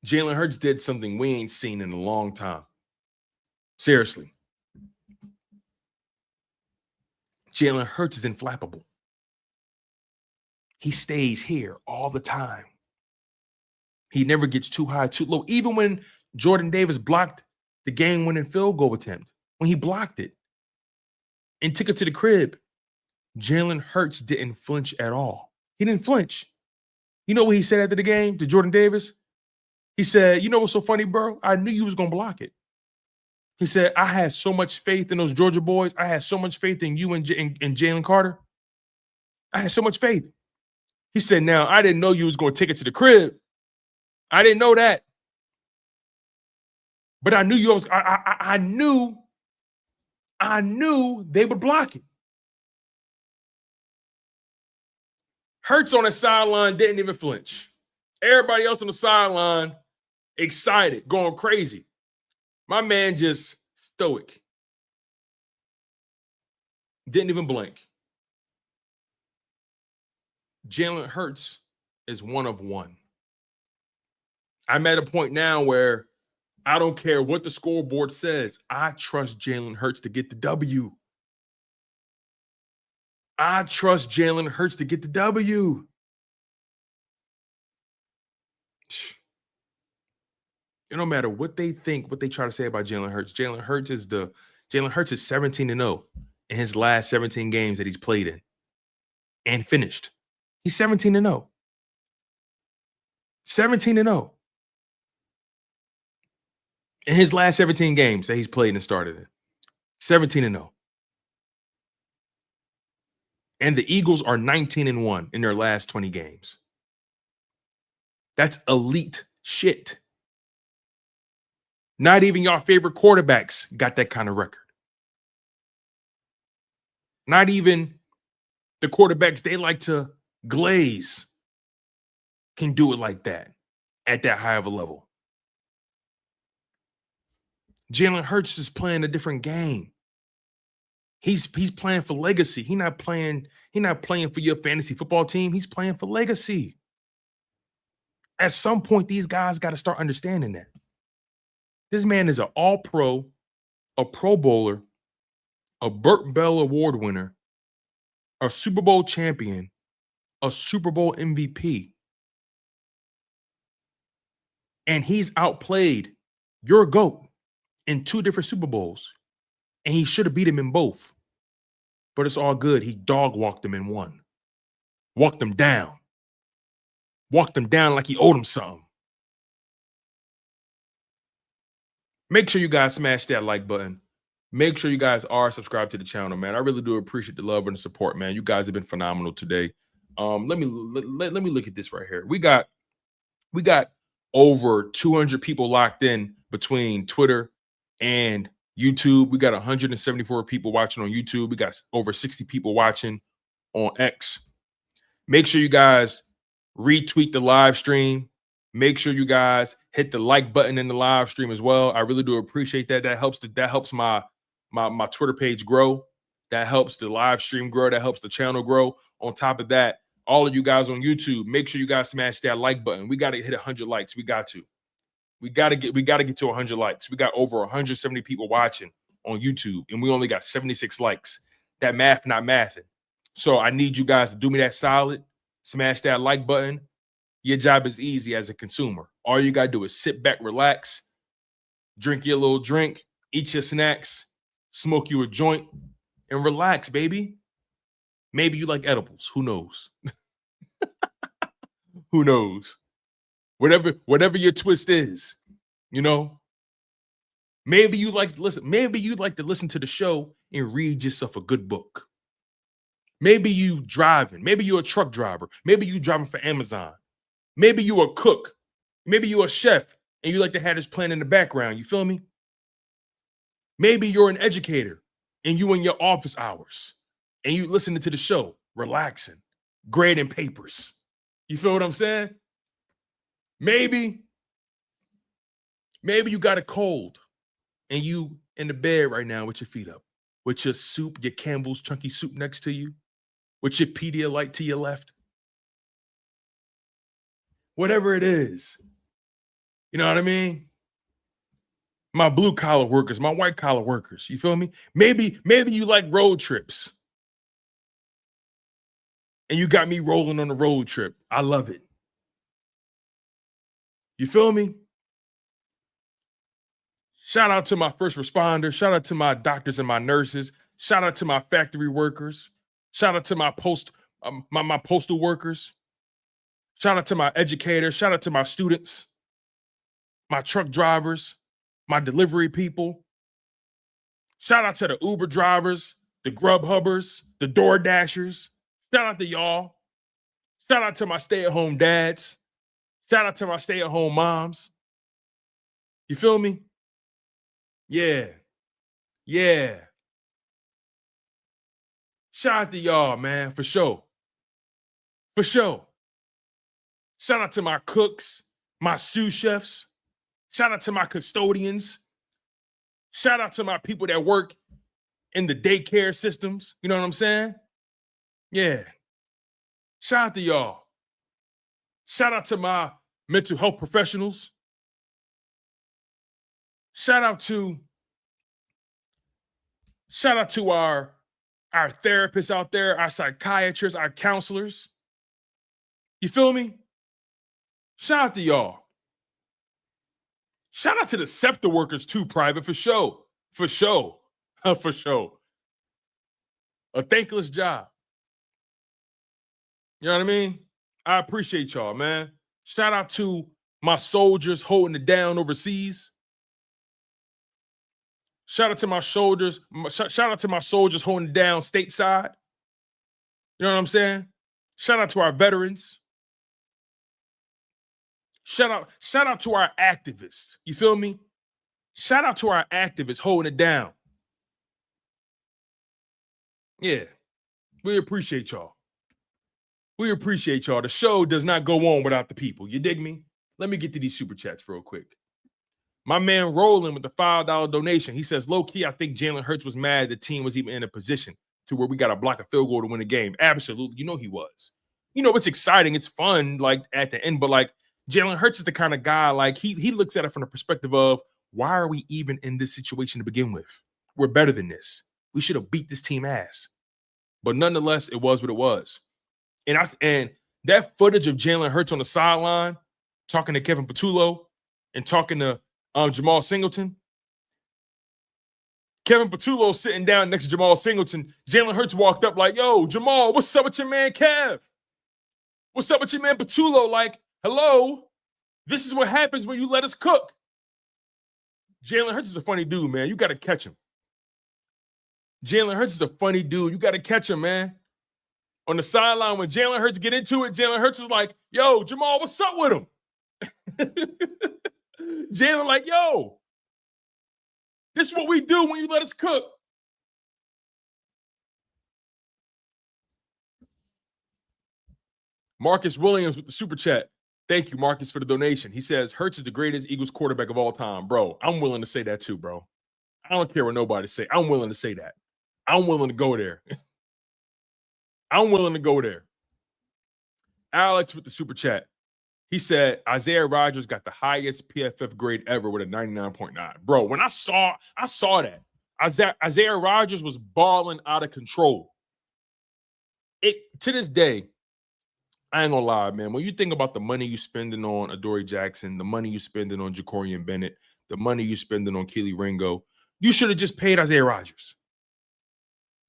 Jalen Hurts did something we ain't seen in a long time. Seriously. Jalen Hurts is inflappable. He stays here all the time. He never gets too high, too low. Even when Jordan Davis blocked the game-winning field goal attempt, when he blocked it and took it to the crib, Jalen Hurts didn't flinch at all. He didn't flinch. You know what he said after the game to Jordan Davis? He said, you know what's so funny, bro? I knew you was going to block it. He said, I had so much faith in those Georgia boys. I had so much faith in you and Jalen Carter. I had so much faith. He said, now, I didn't know you was going to take it to the crib. I didn't know that. But I knew I knew they would block it. Hurts on the sideline didn't even flinch. Everybody else on the sideline excited, going crazy. My man just stoic. Didn't even blink. Jalen Hurts is one of one. I'm at a point now where I don't care what the scoreboard says. I trust Jalen Hurts to get the W. I trust Jalen Hurts to get the W. It don't matter what they think, what they try to say about Jalen Hurts. Jalen Hurts is 17-0 in his last 17 games that he's played in and finished. He's 17-0. 17-0. In his last 17 games that he's played and started in. 17-0. And the Eagles are 19-1 in their last 20 games. That's elite shit. Not even your favorite quarterbacks got that kind of record. Not even the quarterbacks they like to glaze can do it like that at that high of a level. Jalen Hurts is playing a different game. He's playing for legacy. He's not playing for your fantasy football team. He's playing for legacy. At some point, these guys got to start understanding that. This man is an all-pro, a Pro Bowler, a Burt Bell Award winner, a Super Bowl champion, a Super Bowl MVP. And he's outplayed your GOAT in 2 different Super Bowls. And he should have beat him in both. But it's all good. He dog-walked him in one. Walked him down. Walked him down like he owed him something. Make sure you guys smash that like button. Make sure you guys are subscribed to the channel, man. I really do appreciate the love and the support, man. You guys have been phenomenal today. Let me look at this right here. We got over 200 people locked in between Twitter and YouTube. We got 174 people watching on YouTube. We got over 60 people watching on X. Make sure you guys retweet the live stream. Make sure you guys hit the like button in the live stream as well. I really do appreciate that. That helps my Twitter page grow. That helps the live stream grow. That helps the channel grow. On top of that, all of you guys on YouTube, make sure you guys smash that like button. We got to hit 100 likes. We got to get to 100 likes. We got over 170 people watching on YouTube, and we only got 76 likes. That math not mathing. So I need you guys to do me that solid. Smash that like button. Your job is easy as a consumer. All you got to do is sit back, relax, drink your little drink, eat your snacks, smoke you a joint, and relax, baby. Maybe you like edibles. Who knows? Who knows? Whatever your twist is, you know. Maybe you like to listen. Maybe you'd like to listen to the show and read yourself a good book. Maybe you driving. Maybe you're a truck driver. Maybe you driving for Amazon. Maybe you a cook. Maybe you a chef and you like to have this plan in the background. You feel me? Maybe you're an educator and you in your office hours and you listening to the show, relaxing, grading papers. You feel what I'm saying? Maybe you got a cold and you in the bed right now with your feet up, with your soup, your Campbell's chunky soup next to you, with your Pedialyte to your left. Whatever it is, you know what I mean? My blue collar workers, my white collar workers, you feel me? Maybe you like road trips. And you got me rolling on the road trip. I love it. You feel me? Shout out to my first responders. Shout out to my doctors and my nurses. Shout out to my factory workers. Shout out to my my postal workers. Shout out to my educators. Shout out to my students, my truck drivers, my delivery people. Shout out to the Uber drivers, the Grubhubbers, the Door Dashers. Shout out to y'all. Shout out to my stay-at-home dads. Shout out to my stay-at-home moms. You feel me? Yeah. Yeah. Shout out to y'all, man, for sure. For sure. Shout out to my cooks, my sous chefs. Shout out to my custodians. Shout out to my people that work in the daycare systems. You know what I'm saying? Yeah. Shout out to y'all. Shout out to my mental health professionals. Shout out to our therapists out there, our psychiatrists, our counselors. You feel me? Shout out to y'all. Shout out to the SEPTA workers too, Private, for sure. For sure. For sure. A thankless job. You know what I mean? I appreciate y'all, man. Shout out to my soldiers holding it down overseas. Shout out to my soldiers. Shout out to my soldiers holding it down stateside. You know what I'm saying? Shout out to our veterans. Shout out to our activists. You feel me? Shout out to our activists holding it down. Yeah. We appreciate y'all. We appreciate y'all. The show does not go on without the people. You dig me? Let me get to these super chats real quick. My man Roland with the $5 donation. He says, low-key, I think Jalen Hurts was mad the team was even in a position to where we got to block a field goal to win the game. Absolutely. You know he was. You know, it's exciting. It's fun, like, at the end. But, like, Jalen Hurts is the kind of guy, like, he looks at it from the perspective of, why are we even in this situation to begin with? We're better than this. We should have beat this team ass. But nonetheless, it was what it was. And that footage of Jalen Hurts on the sideline, talking to Kevin Patullo and talking to Jamal Singleton. Kevin Patullo sitting down next to Jamal Singleton. Jalen Hurts walked up like, yo, Jamal, what's up with your man Kev? What's up with your man Patullo? Like, hello, this is what happens when you let us cook. Jalen Hurts is a funny dude, man. You got to catch him. Jalen Hurts is a funny dude. You got to catch him, man. On the sideline, when Jalen Hurts get into it, Jalen Hurts was like, yo, Jamal, what's up with him? Jalen like, yo, this is what we do when you let us cook. Marcus Williams with the super chat. Thank you, Marcus, for the donation. He says, Hurts is the greatest Eagles quarterback of all time. Bro, I'm willing to say that too, bro. I don't care what nobody say. I'm willing to say that. I'm willing to go there. I'm willing to go there. Alex with the super chat. He said Isaiah Rodgers got the highest PFF grade ever with a 99.9. Bro, when I saw that. Isaiah Rodgers was balling out of control. To this day, I ain't gonna lie, man. When you think about the money you spending on Adoree Jackson, the money you spending on Jacorian Bennett, the money you spending on Keely Ringo, you should have just paid Isaiah Rodgers.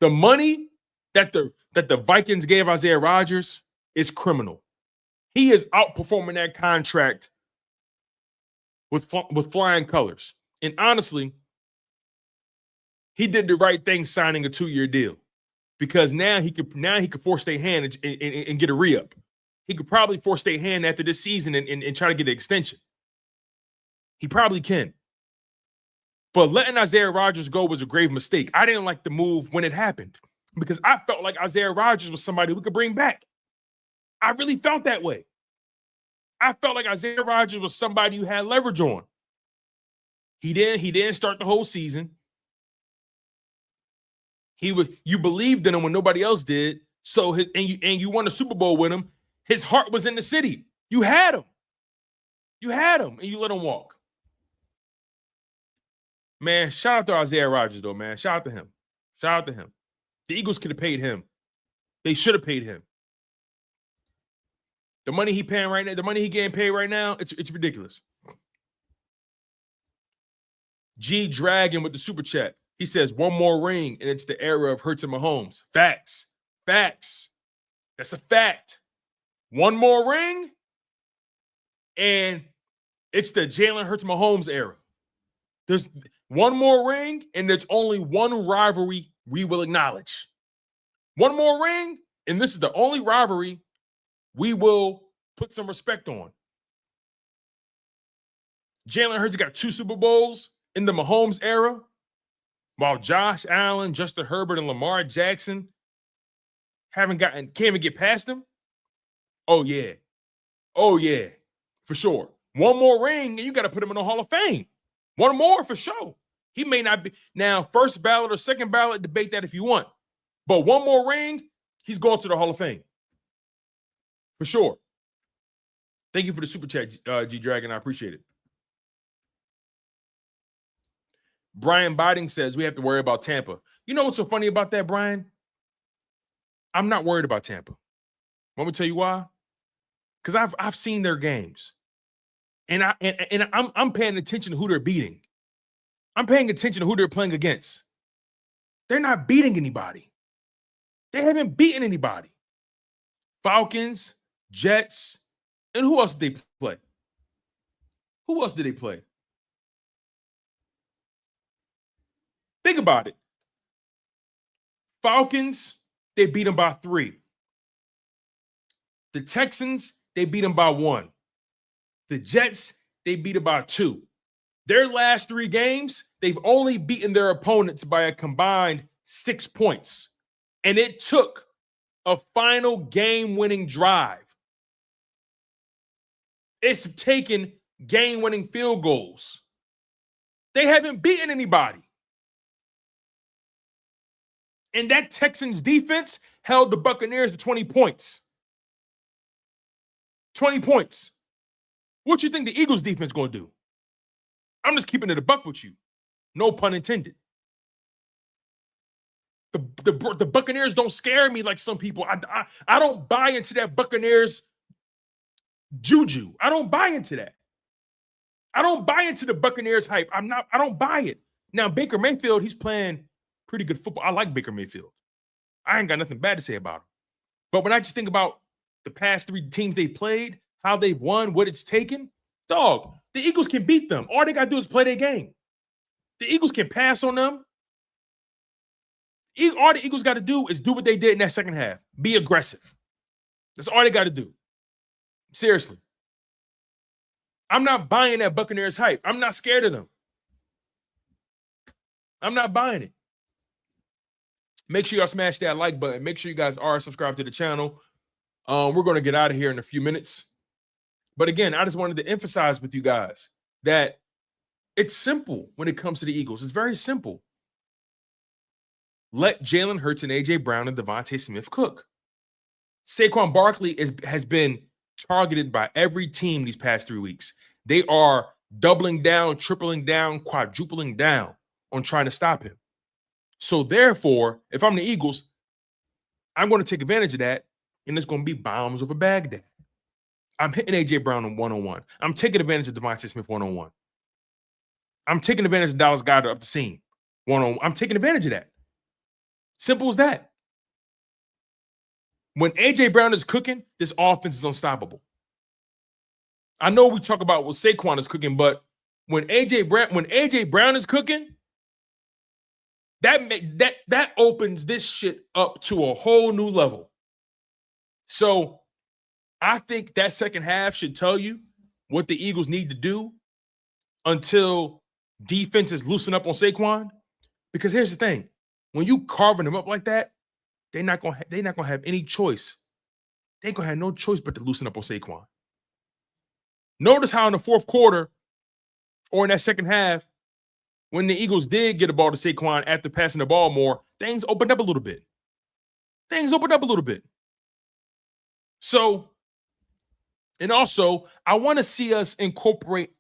The money that the Vikings gave Isaiah Rodgers is criminal. He is outperforming that contract with flying colors. And honestly, he did the right thing signing a 2-year deal because now he could force their hand and get a re-up. He could probably force their hand after this season and try to get an extension. He probably can. But letting Isaiah Rodgers go was a grave mistake. I didn't like the move when it happened because I felt like Isaiah Rodgers was somebody we could bring back. I really felt that way. I felt like Isaiah Rodgers was somebody you had leverage on. He didn't start the whole season. You believed in him when nobody else did. So you won the Super Bowl with him. His heart was in the city. You had him. And you let him walk. Man, shout out to Isaiah Rodgers, though, man. Shout out to him. The Eagles could have paid him. They should have paid him. The money he paying right now, the money he getting paid right now, it's ridiculous. G Dragon with the super chat. He says, one more ring, and it's the era of Hurts and Mahomes. Facts. That's a fact. One more ring, and it's the Jalen Hurts Mahomes era. There's one more ring, and there's only one rivalry we will acknowledge. One more ring, And this is the only rivalry we will put some respect on. Jalen Hurts got 2 Super Bowls in the Mahomes era, while Josh Allen, Justin Herbert, and Lamar Jackson can't even get past him. Oh, yeah. Oh, yeah. For sure. One more ring, and you got to put him in the Hall of Fame. One more for sure. He may not be. Now, first ballot or second ballot, debate that if you want. But one more ring, he's going to the Hall of Fame. For sure. Thank you for the super chat, G-Dragon. I appreciate it. Brian Biding says we have to worry about Tampa. You know what's so funny about that, Brian? I'm not worried about Tampa. Want me to tell you why? Because I've seen their games. And I'm paying attention to who they're beating. I'm paying attention to who they're playing against. They're not beating anybody. They haven't beaten anybody. Falcons, Jets, and who else did they play? Who else did they play? Think about it. Falcons, they beat them by 3. The Texans, they beat them by 1. The Jets, they beat them by 2. Their last 3 games, they've only beaten their opponents by a combined 6 points. And it took a final game-winning drive. It's taken game-winning field goals. They haven't beaten anybody. And that Texans defense held the Buccaneers to 20 points. 20 points. What you think the Eagles defense going to do? I'm just keeping it a buck with you. No pun intended. The Buccaneers don't scare me like some people. I don't buy into that Buccaneers juju. I don't buy into that. I don't buy into the Buccaneers hype. I don't buy it. Now, Baker Mayfield, he's playing pretty good football. I like Baker Mayfield. I ain't got nothing bad to say about him. But when I just think about the past 3 teams they played, how they've won, what it's taken, dog, the Eagles can beat them. All they got to do is play their game. The Eagles can pass on them. All the Eagles got to do is do what they did in that second half. Be aggressive. That's all they got to do. Seriously. I'm not buying that Buccaneers hype. I'm not scared of them. I'm not buying it. Make sure y'all smash that like button. Make sure you guys are subscribed to the channel. We're going to get out of here in a few minutes. But again, I just wanted to emphasize with you guys that it's simple when it comes to the Eagles. It's very simple. Let Jalen Hurts and A.J. Brown and DeVonta Smith cook. Saquon Barkley has been targeted by every team these past 3 weeks. They are doubling down, tripling down, quadrupling down on trying to stop him. So therefore, if I'm the Eagles, I'm going to take advantage of that, and it's going to be bombs over Baghdad. I'm hitting A.J. Brown on one-on-one. I'm taking advantage of DeVonta Smith one-on-one. I'm taking advantage of Dallas Goedert up the seam one-on-one. I'm taking advantage of that. Simple as that. When A.J. Brown is cooking, this offense is unstoppable. I know we talk about what Saquon is cooking, but when A.J. Brown is cooking, that opens this shit up to a whole new level. So I think that second half should tell you what the Eagles need to do until defenses loosen up on Saquon. Because here's the thing. When you carving them up like that, they're not gonna have any choice. They ain't gonna have no choice but to loosen up on Saquon. Notice how in the fourth quarter or in that second half, when the Eagles did get a ball to Saquon after passing the ball more, things opened up a little bit. So, and also, I want to see us incorporate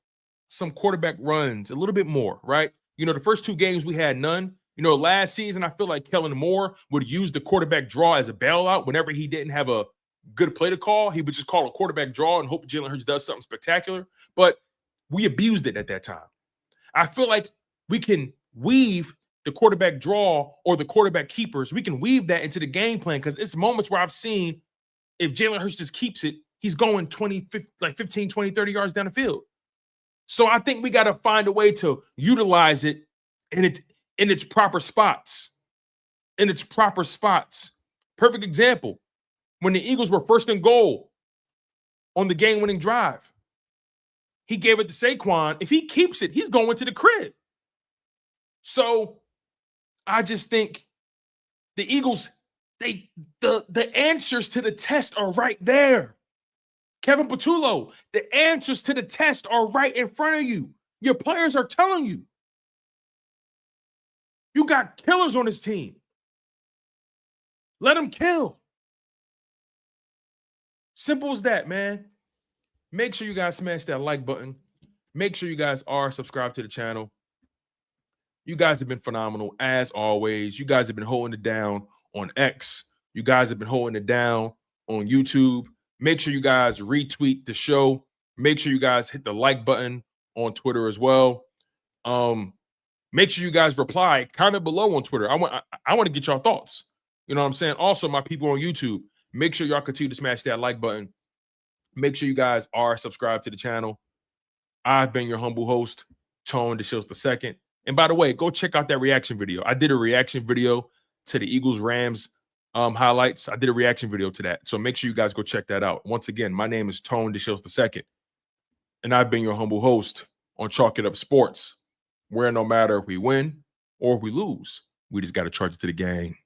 some quarterback runs a little bit more, right? You know, the first 2 games we had none. You know, last season, I feel like Kellen Moore would use the quarterback draw as a bailout. Whenever he didn't have a good play to call, he would just call a quarterback draw and hope Jalen Hurts does something spectacular. But we abused it at that time. I feel like we can weave the quarterback draw or the quarterback keepers. We can weave that into the game plan because it's moments where I've seen if Jalen Hurts just keeps it, he's going 15, 20, 30 yards down the field. So I think we got to find a way to utilize it in its proper spots. Perfect example. when the Eagles were first and goal on the game-winning drive. He gave it to Saquon. If he keeps it, he's going to the crib. So I just think the Eagles, the answers to the test are right there. Kevin Patullo, the answers to the test are right in front of you. Your players are telling you. You got killers on this team. Let them kill. Simple as that, man. Make sure you guys smash that like button. Make sure you guys are subscribed to the channel. You guys have been phenomenal, as always. You guys have been holding it down on X. You guys have been holding it down on YouTube. Make sure you guys retweet the show. Make sure you guys hit the like button on Twitter as well. Make sure you guys reply, comment below on Twitter. I want to get y'all thoughts. You know what I'm saying? Also, my people on YouTube, make sure y'all continue to smash that like button. Make sure you guys are subscribed to the channel. I've been your humble host, Tone DeShields II. And by the way, go check out that reaction video. I did a reaction video to the Eagles-Rams highlights. I did a reaction video to that. So make sure you guys go check that out. Once again, my name is Tone DeShields II. And I've been your humble host on Chalk It Up Sports, where no matter if we win or if we lose, we just got to charge it to the gang.